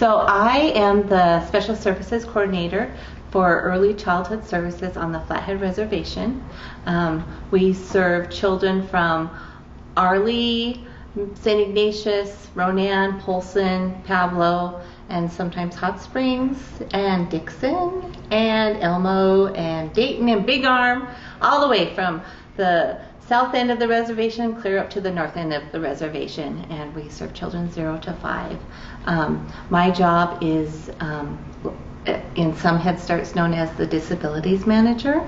So I am the Special Services Coordinator for Early Childhood Services on the Flathead Reservation. We serve children from Arley, St. Ignatius, Ronan, Polson, Pablo, and sometimes Hot Springs, and Dixon, and Elmo, and Dayton, and Big Arm, all the way from the south end of the reservation clear up to the north end of the reservation, and we serve children 0 to 5. My job is in some Head Starts known as the Disabilities Manager.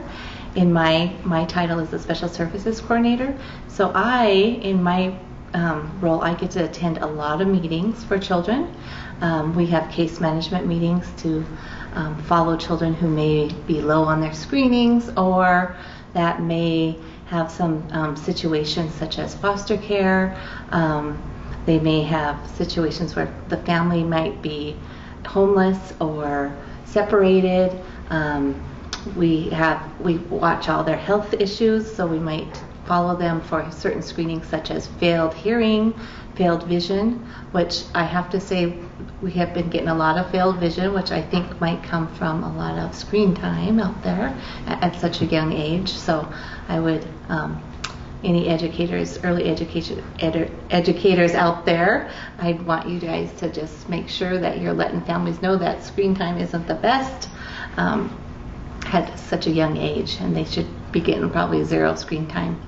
In my title is the Special Services Coordinator. So in my role, I get to attend a lot of meetings for children. We have case management meetings to follow children who may be low on their screenings or that may have some situations such as foster care. They may have situations where the family might be homeless or separated. We watch all their health issues, so we might follow them for certain screenings such as failed hearing, failed vision, which I have to say we have been getting a lot of failed vision, which I think might come from a lot of screen time out there at such a young age. So I would, any educators, early education educators out there, I'd want you guys to just make sure that you're letting families know that screen time isn't the best at such a young age, and they should be getting probably 0 screen time.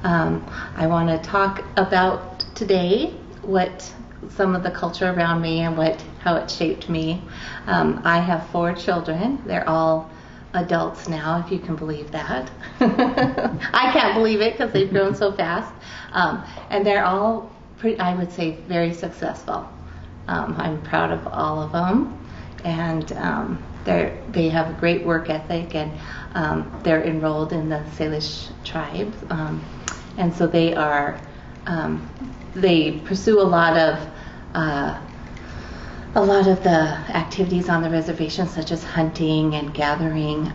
I want to talk about today what some of the culture around me and how it shaped me. I have 4 children. They're all adults now, if you can believe that. I can't believe it because they've grown so fast. And they're all, I would say, very successful. I'm proud of all of them. And they have a great work ethic, and they're enrolled in the Salish tribe. And so they pursue a lot of the activities on the reservation, such as hunting and gathering,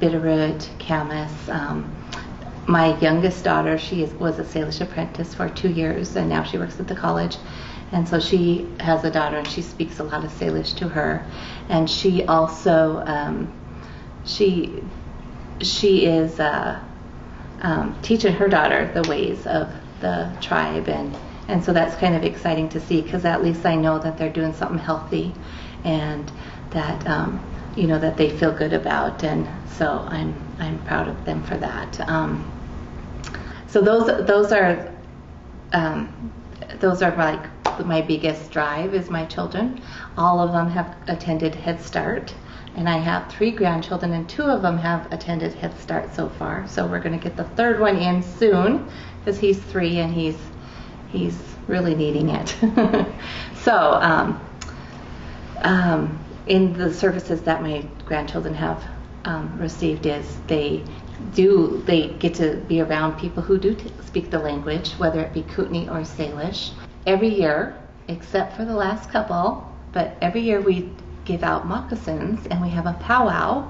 bitterroot, camas. My youngest daughter, was a Salish apprentice for 2 years, and now she works at the college. And so she has a daughter, and she speaks a lot of Salish to her. And she also, she is teaching her daughter the ways of the tribe, and so that's kind of exciting to see, because at least I know that they're doing something healthy, and that that they feel good about, and so I'm proud of them for that. So those are like my biggest drive is my children. All of them have attended Head Start, and I have 3 grandchildren, and 2 of them have attended Head Start so far. So we're going to get the 3rd one in soon, because he's 3 and he's really needing it. So in the services that my grandchildren have received is they get to be around people who do speak the language, whether it be Kootenai or Salish. Every year, except for the last couple, but every year we give out moccasins, and we have a powwow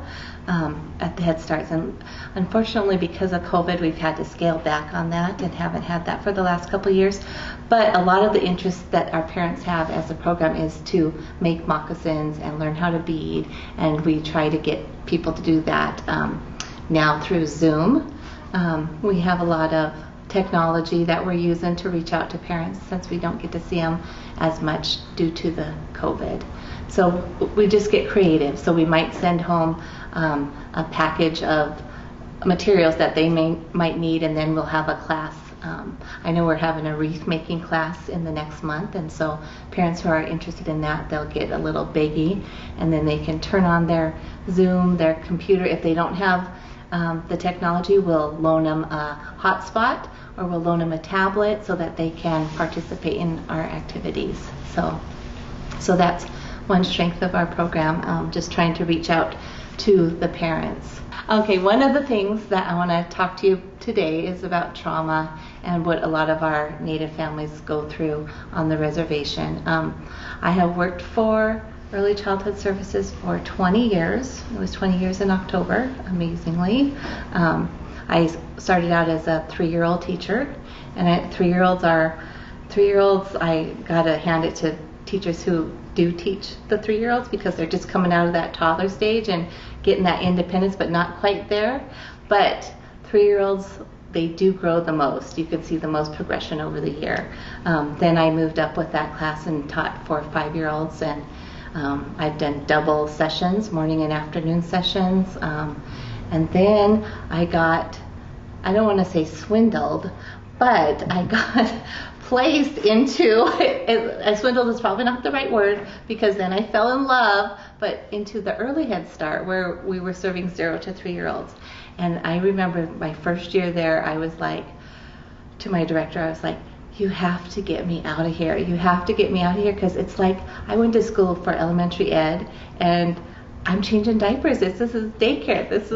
at the Head Starts. And unfortunately, because of COVID, we've had to scale back on that and haven't had that for the last couple of years. But a lot of the interest that our parents have as a program is to make moccasins and learn how to bead, and we try to get people to do that now through Zoom. We have a lot of technology that we're using to reach out to parents, since we don't get to see them as much due to the COVID. So we just get creative. So we might send home a package of materials that they might need, and then we'll have a class. I know we're having a wreath making class in the next month, and so parents who are interested in that, they'll get a little baggie, and then they can turn on their Zoom, their computer. If they don't have the technology, we'll loan them a hotspot, or we'll loan them a tablet so that they can participate in our activities. So that's one strength of our program, just trying to reach out to the parents. Okay, one of the things that I want to talk to you today is about trauma and what a lot of our Native families go through on the reservation. I have worked for Early Childhood Services for 20 years. It was 20 years in October, amazingly. I started out as a 3-year-old teacher, and 3-year-olds, I gotta hand it to teachers who do teach the 3-year-olds because they're just coming out of that toddler stage and getting that independence, but not quite there. But 3-year-olds, they do grow the most. You can see the most progression over the year. Then I moved up with that class and taught 4 or 5-year-olds, and I've done double sessions, morning and afternoon sessions. And then I got, I don't want to say swindled, but I got placed into, swindled is probably not the right word, because then I fell in love, but into the early Headstart where we were serving 0 to 3-year-olds. And I remember my first year there, I was like, to my director, I was like, you have to get me out of here. You have to get me out of here, because it's like I went to school for elementary ed and I'm changing diapers. This is daycare. This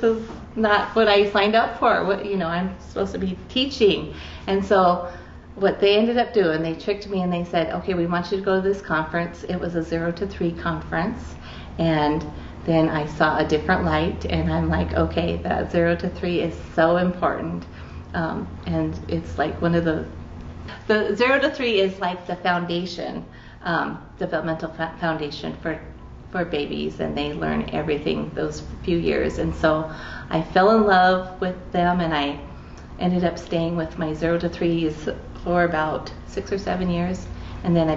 is not what I signed up for. What, you know, I'm supposed to be teaching. And so what they ended up doing, they tricked me and they said, okay, we want you to go to this conference. It was a 0 to 3 conference. And then I saw a different light, and I'm like, okay, that 0 to 3 is so important. And it's like one of the 0 to 3 is like the foundation, developmental foundation for babies, and they learn everything those few years. And so I fell in love with them, and I ended up staying with my 0 to 3s for about 6 or 7 years. And then I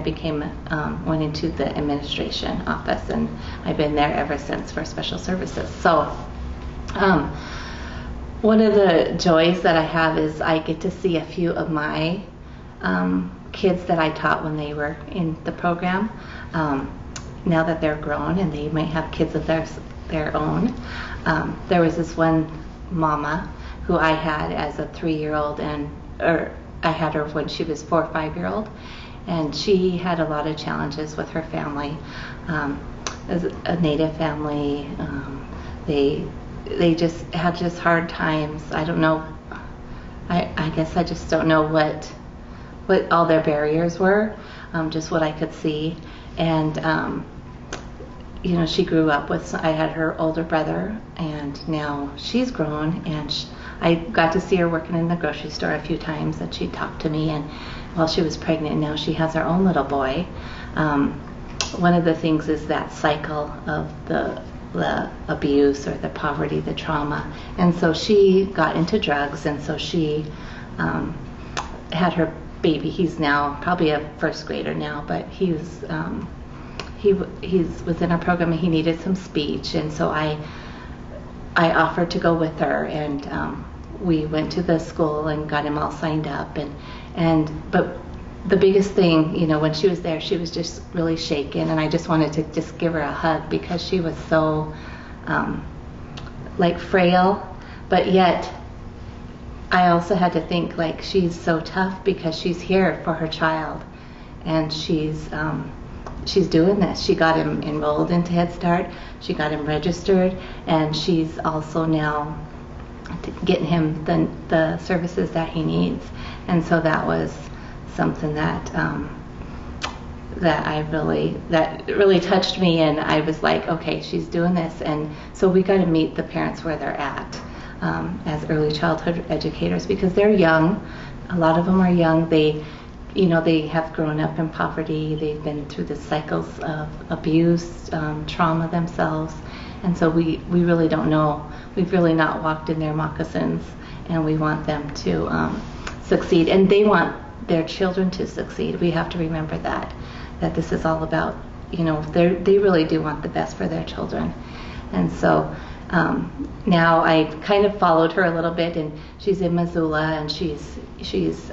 went into the administration office, and I've been there ever since for special services. So one of the joys that I have is I get to see a few of my kids that I taught when they were in the program. Now that they're grown and they might have kids of their own. There was this one mama who I had as a 3-year-old, or I had her when she was 4 or 5-year-old. And she had a lot of challenges with her family. As a Native family, they just had hard times. I don't know. I guess I just don't know what all their barriers were. Just what I could see. And you know, she grew up with. I had her older brother, and now she's grown. And I got to see her working in the grocery store a few times, and she talked to me. And while she was pregnant, now she has her own little boy. One of the things is that cycle of the abuse or the poverty, the trauma. And so she got into drugs, and so she had her baby. He's now probably a first grader now, but he was in our program, and he needed some speech. And so I offered to go with her, and we went to the school and got him all signed up. But the biggest thing, you know, when she was there, she was just really shaken, and I just wanted to just give her a hug, because she was so like frail, but yet I also had to think, like, she's so tough because she's here for her child, and she's doing this. She got him enrolled into Headstart, she got him registered, and she's also now getting him the services that he needs. And so that was something that really touched me, and I was like, okay, she's doing this. And so we got to meet the parents where they're at as early childhood educators, because they're young. A lot of them are young. They have grown up in poverty. They've been through the cycles of abuse, trauma themselves, and so we really don't know. We've really not walked in their moccasins, and we want them to succeed, and they want their children to succeed. We have to remember that this is all about, you know, they really do want the best for their children. And so now I kind of followed her a little bit, and she's in Missoula, and she's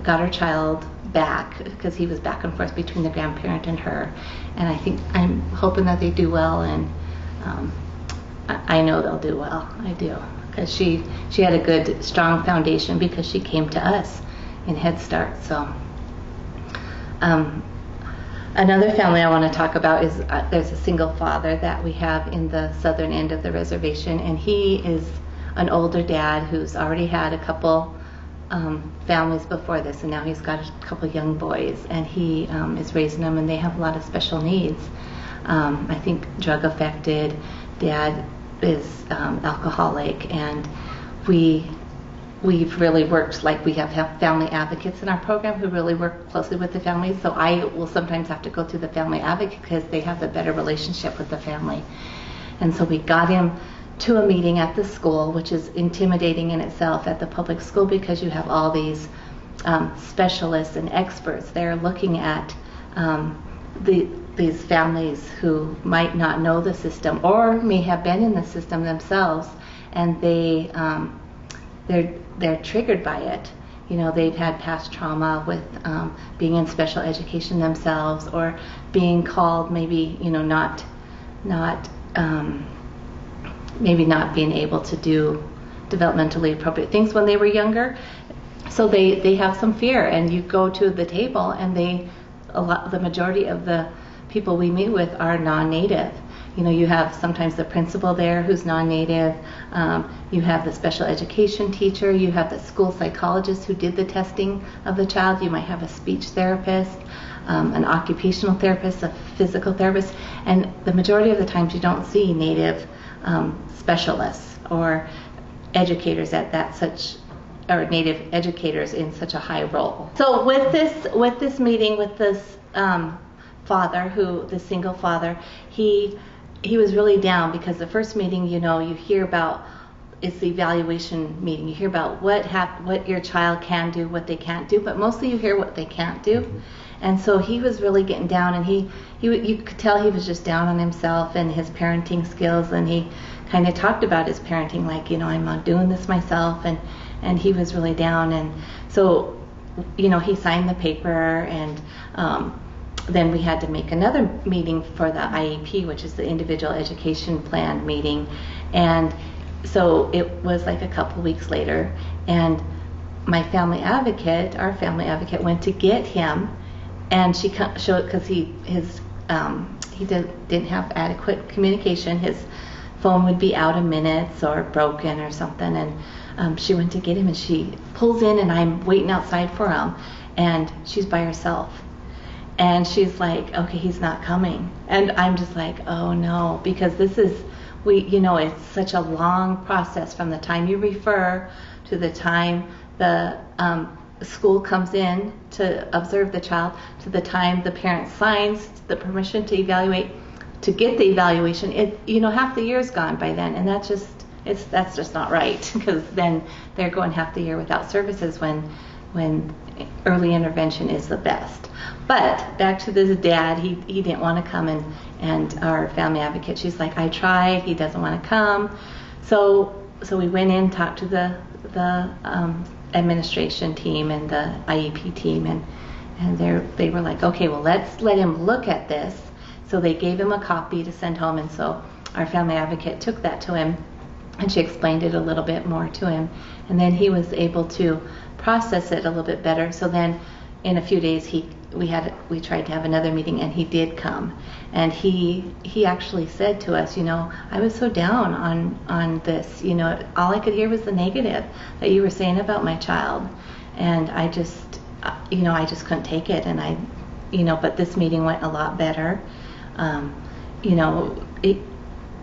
got her child back, because he was back and forth between the grandparent and her. And I'm hoping that they do well, and I know they'll do well. I do, because she had a good, strong foundation because she came to us in Headstart. So another family I want to talk about is there's a single father that we have in the southern end of the reservation, and he is an older dad who's already had a couple families before this, and now he's got a couple young boys, and he is raising them, and they have a lot of special needs. I think drug affected. Dad is alcoholic, and we we've really worked, like we have family advocates in our program who really work closely with the families. So I will sometimes have to go to the family advocate because they have a better relationship with the family. And so we got him to a meeting at the school, which is intimidating in itself at the public school because you have all these specialists and experts there looking at these families who might not know the system or may have been in the system themselves, and they're triggered by it. You know, they've had past trauma with being in special education themselves, or being called maybe, you know, maybe not being able to do developmentally appropriate things when they were younger. So they have some fear, and you go to the table, and the majority of the people we meet with are non-native. You know, you have sometimes the principal there who's non-native, you have the special education teacher, you have the school psychologist who did the testing of the child, you might have a speech therapist, an occupational therapist, a physical therapist, and the majority of the times you don't see native specialists or educators or native educators in such a high role. So with this meeting with this father, the single father, he was really down because the first meeting, you know, you hear about, it's the evaluation meeting. You hear about what your child can do, what they can't do, but mostly you hear what they can't do. And so he was really getting down, and you could tell he was just down on himself and his parenting skills, and he kind of talked about his parenting, like, you know, I'm not doing this myself, and he was really down. And so, you know, he signed the paper, and then we had to make another meeting for the IEP, which is the individual education plan meeting. And so it was like a couple weeks later, and our family advocate went to get him, and she showed, because he didn't have adequate communication. His phone would be out of minutes or broken or something, and she went to get him, and she pulls in, and I'm waiting outside for him, and she's by herself. And she's like, okay, he's not coming. And I'm just like, oh no, because it's such a long process from the time you refer to the time the school comes in to observe the child to the time the parent signs the permission to evaluate, to get the evaluation. Half the year's gone by then, and that's just not right, because then they're going half the year without services when early intervention is the best. But back to this dad, he didn't want to come, and our family advocate, she's like, I tried, he doesn't want to come. So we went in, talked to the administration team and the IEP team, and they were like, okay, well, let's let him look at this. So they gave him a copy to send home, and so our family advocate took that to him, and she explained it a little bit more to him, and then he was able to process it a little bit better. So then in a few days we tried to have another meeting, and he did come, and he actually said to us, I was so down on this, all I could hear was the negative that you were saying about my child, and I just couldn't take it, and but this meeting went a lot better.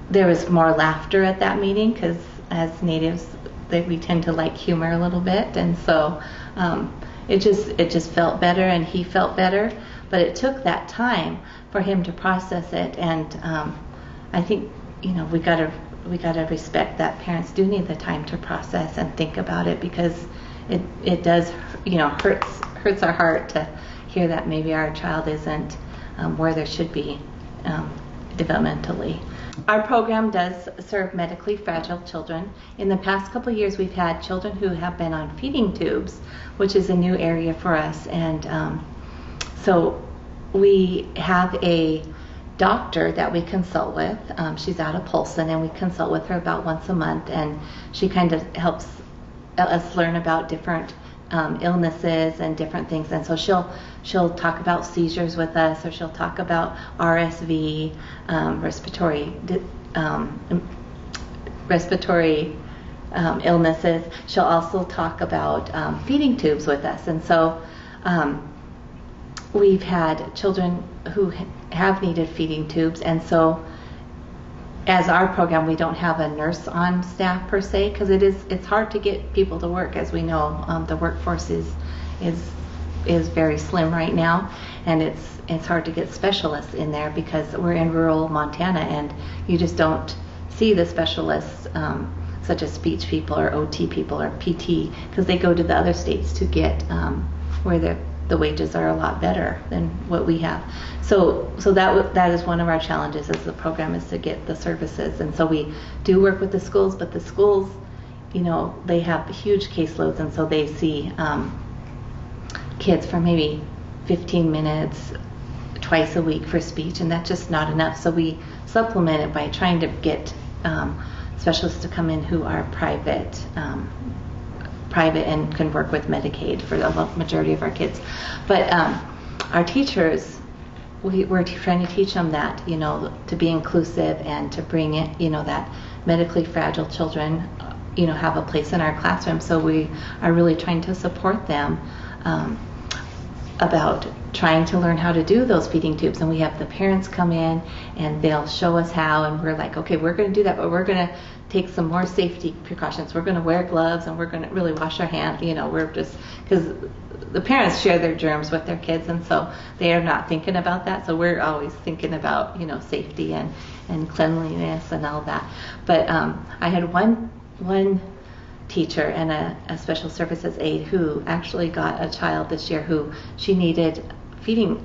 There was more laughter at that meeting, because as natives we tend to like humor a little bit, and so it just felt better, and he felt better. But it took that time for him to process it, and I think we gotta respect that parents do need the time to process and think about it, because it does hurts our heart to hear that maybe our child isn't where they should be developmentally. Our program does serve medically fragile children. In the past couple of years, we've had children who have been on feeding tubes, which is a new area for us. And so we have a doctor that we consult with. She's out of Polson, and we consult with her about once a month, and she kind of helps us learn about different illnesses and different things. And so she'll talk about seizures with us, or she'll talk about RSV, respiratory illnesses. She'll also talk about feeding tubes with us. And so we've had children who have needed feeding tubes, and so as our program, we don't have a nurse on staff per se, because it's hard to get people to work. As we know, the workforce is very slim right now, and it's hard to get specialists in there because we're in rural Montana, and you just don't see the specialists such as speech people or OT people or PT, because they go to the other states to get where the wages are a lot better than what we have. So that is one of our challenges as the program, is to get the services. And so we do work with the schools, but the schools, they have huge caseloads, and so they see kids for maybe 15 minutes twice a week for speech, and that's just not enough. So we supplement it by trying to get specialists to come in who are private and can work with Medicaid for the majority of our kids. But our teachers, we're trying to teach them that, to be inclusive and to bring it, that medically fragile children, have a place in our classroom. So we are really trying to support them about trying to learn how to do those feeding tubes. And we have the parents come in and they'll show us how, and we're like, okay, we're going to do that, but we're going to take some more safety precautions. We're going to wear gloves, and we're going to really wash our hands. We're just, because the parents share their germs with their kids, and so they are not thinking about that. So we're always thinking about, safety and cleanliness and all that. But I had one teacher and a special services aide who actually got a child this year who she needed feeding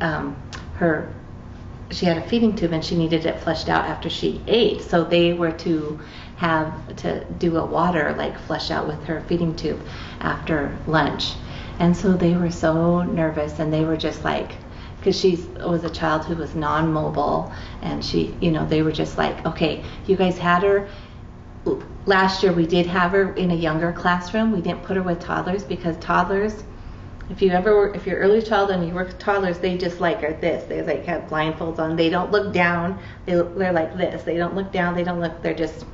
she had a feeding tube, and she needed it flushed out after she ate. So they were to have to do a water, like flush out with her feeding tube after lunch. And so they were so nervous, and they were just like, because she was a child who was non-mobile, and she, they were just like, okay, you guys had her. Last year we did have her in a younger classroom. We didn't put her with toddlers, because toddlers, if you're early child and you work with toddlers, they just are this. They have blindfolds on. They don't look down. They're like this. They don't look down. They don't look. They're just.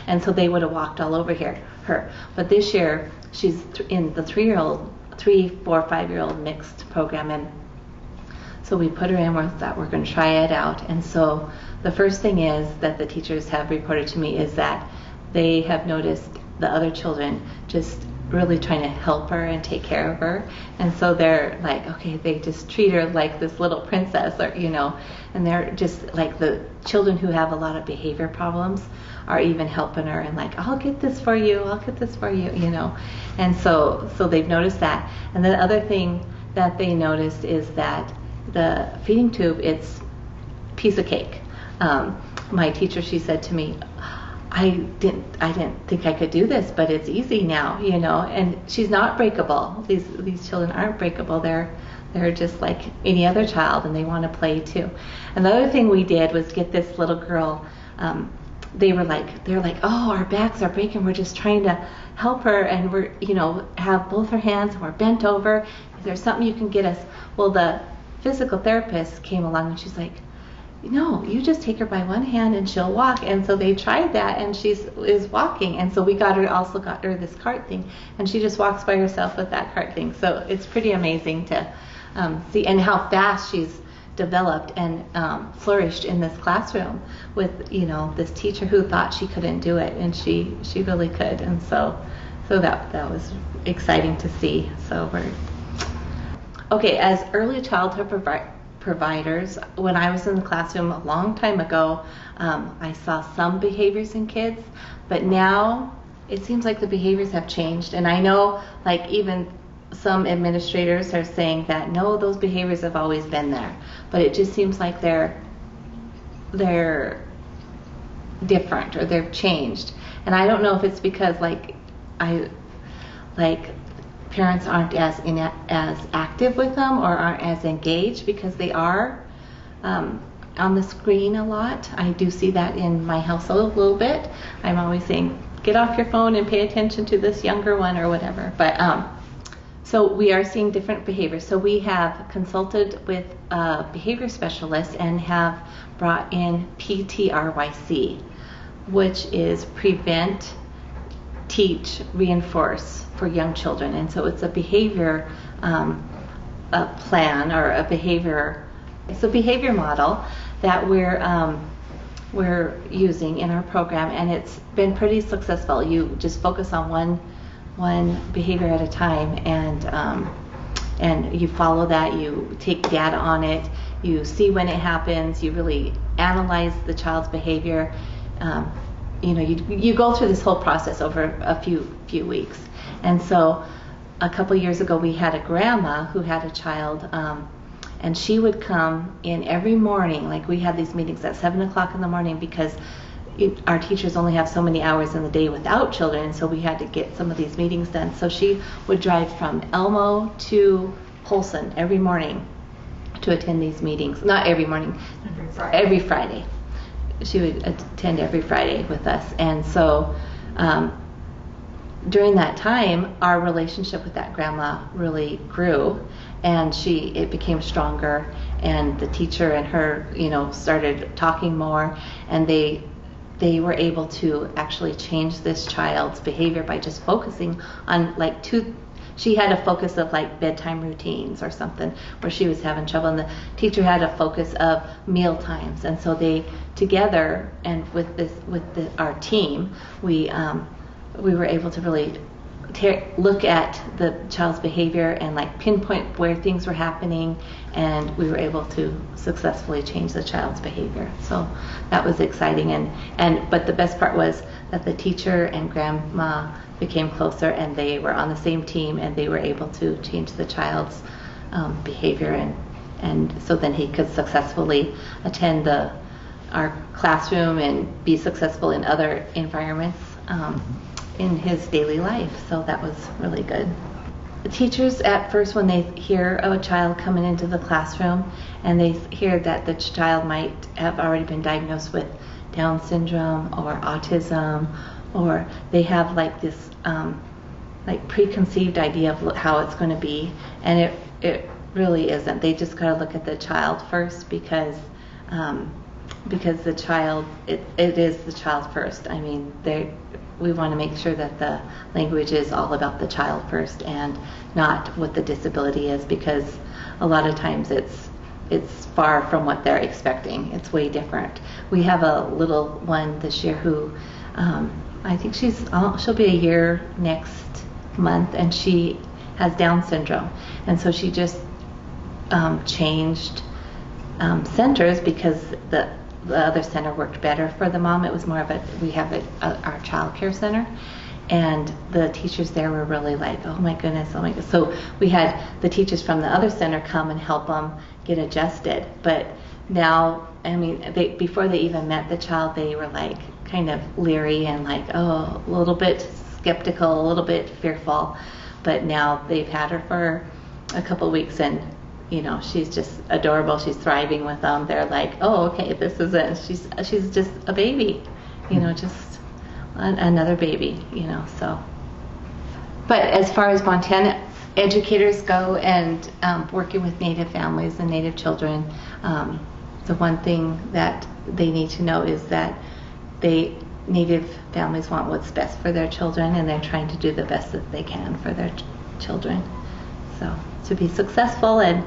And so they would have walked all over her. But this year she's in the 3, 4, 5-year-old mixed program, and so we put her in. We thought we're going to try it out. And so the first thing is that the teachers have reported to me is that they have noticed the other children just really trying to help her and take care of her. And so they're like, okay, they just treat her like this little princess, or and they're just like, the children who have a lot of behavior problems are even helping her, and like, I'll get this for you, And so they've noticed that. And the other thing that they noticed is that the feeding tube, it's a piece of cake. My teacher, she said to me, I didn't think I could do this, but it's easy now, and she's not breakable. These children aren't breakable. They're just like any other child, and they want to play too. And the other thing we did was get this little girl, they're like, oh, our backs are breaking. We're just trying to help her, and we're, have both her hands, and we're bent over. Is there something you can get us? Well, the physical therapist came along, and she's like, no, you just take her by one hand and she'll walk. And so they tried that, and she is walking. And so we got her this cart thing, and she just walks by herself with that cart thing. So it's pretty amazing to see, and how fast she's developed and flourished in this classroom with, this teacher who thought she couldn't do it, and she really could. And so that was exciting to see. So okay, as early childhood providers, when I was in the classroom a long time ago, I saw some behaviors in kids, but now it seems like the behaviors have changed. And I know, even some administrators are saying that no, those behaviors have always been there, but it just seems like they're different, or they've changed. And I don't know if it's because parents aren't as active with them, or aren't as engaged, because they are on the screen a lot. I do see that in my household a little bit. I'm always saying, get off your phone and pay attention to this younger one, or whatever. But so we are seeing different behaviors. So we have consulted with behavior specialists and have brought in PTRYC, which is prevent, teach, reinforce for young children. And so it's a behavior plan, or it's a behavior model that we're using in our program, and it's been pretty successful. You just focus on one behavior at a time, and you follow that. You take data on it. You see when it happens. You really analyze the child's behavior. You go through this whole process over a few weeks. And so a couple years ago, we had a grandma who had a child, and she would come in every morning. Like, we had these meetings at 7 o'clock in the morning because our teachers only have so many hours in the day without children, and so we had to get some of these meetings done. So she would drive from Elmo to Polson every morning to attend these meetings. Not every morning, every Friday. She would attend every Friday with us. And so during that time, our relationship with that grandma really grew, and it became stronger, and the teacher and her, started talking more, and they were able to actually change this child's behavior by just focusing on she had a focus of like bedtime routines or something where she was having trouble, and the teacher had a focus of meal times. And so they together, and with our team, we were able to really look at the child's behavior and like pinpoint where things were happening, and we were able to successfully change the child's behavior. So that was exciting, but the best part was that the teacher and grandma became closer, and they were on the same team, and they were able to change the child's behavior, and so then he could successfully attend our classroom and be successful in other environments in his daily life. So that was really good. The teachers at first, when they hear of a child coming into the classroom and they hear that the child might have already been diagnosed with Down syndrome or autism, or they have like this preconceived idea of how it's going to be, and it really isn't. They just got to look at the child first, because the child, it is the child first. I mean, we want to make sure that the language is all about the child first and not what the disability is, because a lot of times it's far from what they're expecting. It's way different. We have a little one this year who I think she'll be a year next month, and she has Down syndrome, and so she just changed centers because the other center worked better for the mom. It was more of we have our child care center, and the teachers there were really like, oh my goodness. So we had the teachers from the other center come and help them get adjusted. But now, I mean, before they even met the child, they were like kind of leery and like, a little bit skeptical, a little bit fearful. But now they've had her for a couple weeks, and she's just adorable. She's thriving with them. They're like, oh, okay, this is it. She's just a baby, just another baby, so. But as far as Montana educators go, and working with Native families and Native children, the one thing that they need to know is that Native families want what's best for their children, and they're trying to do the best that they can for their children. So to be successful, and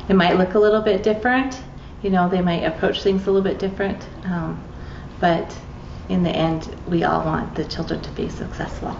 it might look a little bit different, they might approach things a little bit different, but in the end, we all want the children to be successful.